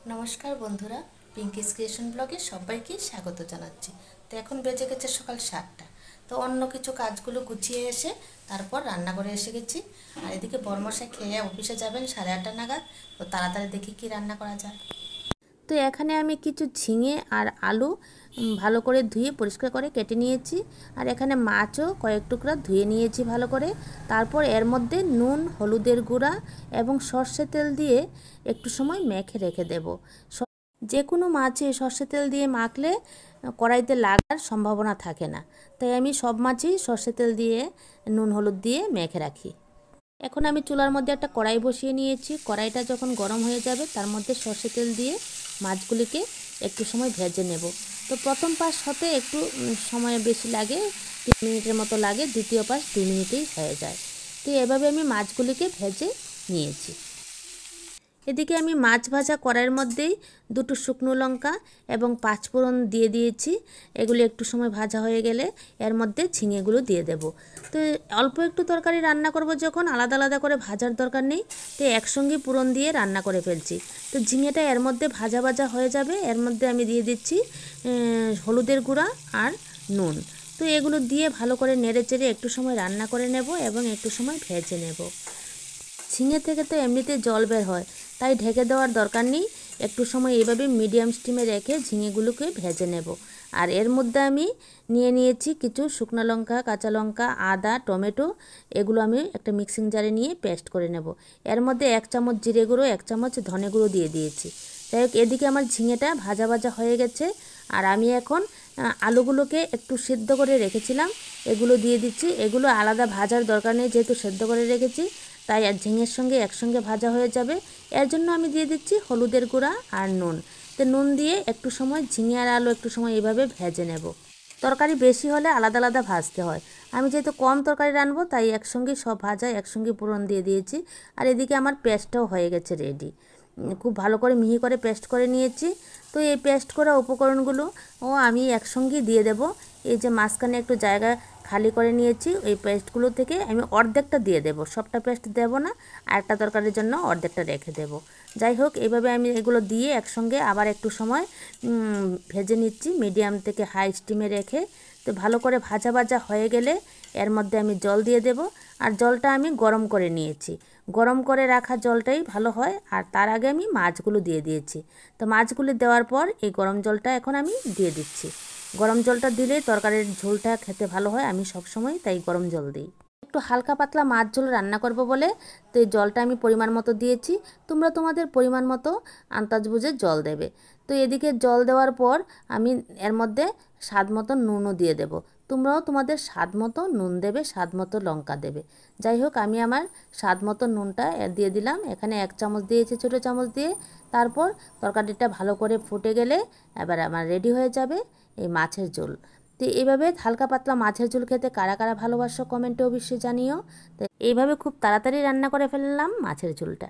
নমস্কার বন্ধুরা, পিঙ্কিস ক্রিয়েশন ব্লগে সবাইকে স্বাগত জানাচ্ছি। তো এখন বেজে গেছে সকাল 7টা। তো অন্য কিছু কাজগুলো গুছিয়ে এসে তারপর রান্নাঘরে এসে গেছি। আর এদিকে বড়মশাই খেয়ে অফিসে যাবেন 8:30 নাগাদ। তো তাড়াতাড়ি দেখি কি রান্না করা যায়। তো এখানে আমি কিছু ঝিঙে আর আলু ভালো করে ধুয়ে পরিষ্কার করে কেটে নিয়েছি। আর এখানে মাছও কয়েক টুকরা ধুয়ে নিয়েছি ভালো করে। তারপর এর মধ্যে নুন, হলুদের গুঁড়া এবং সর্ষে তেল দিয়ে একটু সময় মেখে রেখে দেব। যে কোনো মাছে সর্ষে তেল দিয়ে মাখলে কড়াইতে লাগার সম্ভাবনা থাকে না। তাই আমি সব মাছেই সর্ষে তেল দিয়ে নুন হলুদ দিয়ে মেখে রাখি। এখন আমি চুলার মধ্যে একটা কড়াই বসিয়ে নিয়েছি। কড়াইটা যখন গরম হয়ে যাবে তার মধ্যে সর্ষে তেল দিয়ে মাছগুলিকে একটু সময় ভেজে নেব। তো প্রথম পাশ হতে একটু সময় বেশি লাগে, 3 মিনিটের মতো লাগে। দ্বিতীয় পাশ 2 মিনিটেই হয়ে যায়। তো এভাবে আমি মাছগুলিকে ভেজে নিয়েছি। এদিকে আমি মাছ ভাজা কড়াইয়ের মধ্যেই 2টো শুকনো লঙ্কা এবং 5 ফোড়ন দিয়ে দিয়েছি। এগুলো একটু সময় ভাজা হয়ে গেলে এর মধ্যে ঝিঙেগুলো দিয়ে দেব। তো অল্প একটু তরকারি রান্না করব, যখন আলাদা আলাদা করে ভাজার দরকার নেই। তো একসঙ্গে ফোড়ন দিয়ে রান্না করে ফেলছি। তো ঝিঙেটা এর মধ্যে ভাজা ভাজা হয়ে যাবে। এর মধ্যে আমি দিয়ে দিচ্ছি হলুদের গুঁড়া আর নুন। তো এগুলো দিয়ে ভালো করে নেড়ে চেড়ে একটু সময় রান্না করে নেব এবং একটু সময় ভেজে নেব। ঝিঙে থেকে তো এমনিতে জল বের হয়, তাই ঢেকে দেওয়ার দরকার নেই। একটু সময় এইভাবে মিডিয়াম স্টিমে রেখে ঝিঙেগুলোকে ভেজে নেব। আর এর মধ্যে আমি নিয়েছি কিছু শুকনো লঙ্কা, কাঁচা লঙ্কা, আদা, টমেটো। এগুলো আমি একটা মিক্সিং জারে নিয়ে পেস্ট করে নেব। এর মধ্যে 1 চামচ জিরে গুঁড়ো, 1 চামচ ধনে গুঁড়ো দিয়ে দিয়েছি। যাই হোক, এদিকে আমার ঝিঙেটা ভাজা ভাজা হয়ে গেছে। আর আমি এখন আলুগুলোকে একটু সিদ্ধ করে রেখেছিলাম, এগুলো দিয়ে দিচ্ছি। এগুলো আলাদা ভাজার দরকার নেই, যেহেতু সিদ্ধ করে রেখেছি, তাই আর ঝিঙের সঙ্গে একসঙ্গে ভাজা হয়ে যাবে। এর জন্য আমি দিয়ে দিচ্ছি হলুদের গুঁড়া আর নুন। তো নুন দিয়ে একটু সময় ঝিঙে আর আলু একটু সময় এইভাবে ভেজে নেব। তরকারি বেশি হলে আলাদা আলাদা ভাজতে হয়। আমি যেহেতু কম তরকারি রানবো, তাই একসঙ্গে সব ভাজা একসঙ্গে ফোড়ন দিয়ে দিয়েছি। আর এদিকে আমার পেস্টটাও হয়ে গেছে রেডি। খুব ভালো করে মিহি করে পেস্ট করে নিয়েছি। তো এই পেস্ট করা উপকরণগুলো আমি একসঙ্গেই দিয়ে দেব। এই যে মাঝখানে একটু জায়গা খালি করে নিয়েছি, ওই পেস্টগুলো থেকে আমি অর্ধেকটা দিয়ে দেব, সবটা পেস্ট দেব না। আর একটা তরকারির জন্য অর্ধেকটা রেখে দেব। যাই হোক, এইভাবে আমি এগুলো দিয়ে একসঙ্গে আবার একটু সময় ভেজে নিচ্ছি মিডিয়াম থেকে হাই স্টিমে রেখে। তো ভালো করে ভাজা ভাজা হয়ে গেলে এর মধ্যে আমি জল দিয়ে দেব। আর জলটা আমি গরম করে নিয়েছি। গরম করে রাখা জলটাই ভালো হয়। আর তার আগে আমি মাছগুলো দিয়ে দিয়েছি। তো মাছগুলো দেওয়ার পর এই গরম জলটা এখন আমি দিয়ে দিচ্ছি। গরম জলটা দিলে তরকারির ঝোলটা খেতে ভালো হয়। আমি সবসময় তাই গরম জল দিই। একটু হালকা পাতলা মাছ ঝোল রান্না করব বলে তো এই জলটা আমি পরিমাণ মতো দিয়েছি। তোমরা তোমাদের পরিমাণ মতো আন্দাজ বুঝে জল দেবে। তো এদিকে জল দেওয়ার পর আমি এর মধ্যে স্বাদ মতো নুনও দিয়ে দেব। তোমরাও তোমাদের স্বাদ মতো নুন দেবে, স্বাদ মতো লঙ্কা দেবে। যাই হোক, আমি আমার স্বাদ মতো নুনটা দিয়ে দিলাম। এখানে 1 চামচ দিয়েছি, ছোটো চামচ দিয়ে। তারপর তরকারিটা ভালো করে ফুটে গেলে এবার আমার রেডি হয়ে যাবে এই মাছের ঝোল। তো এইভাবে হালকা পাতলা মাছের ঝোল খেতে কারা কারা ভালোবাসো কমেন্টে অবশ্যই জানিও। তো এইভাবে খুব তাড়াতাড়ি রান্না করে ফেললাম মাছের ঝোলটা।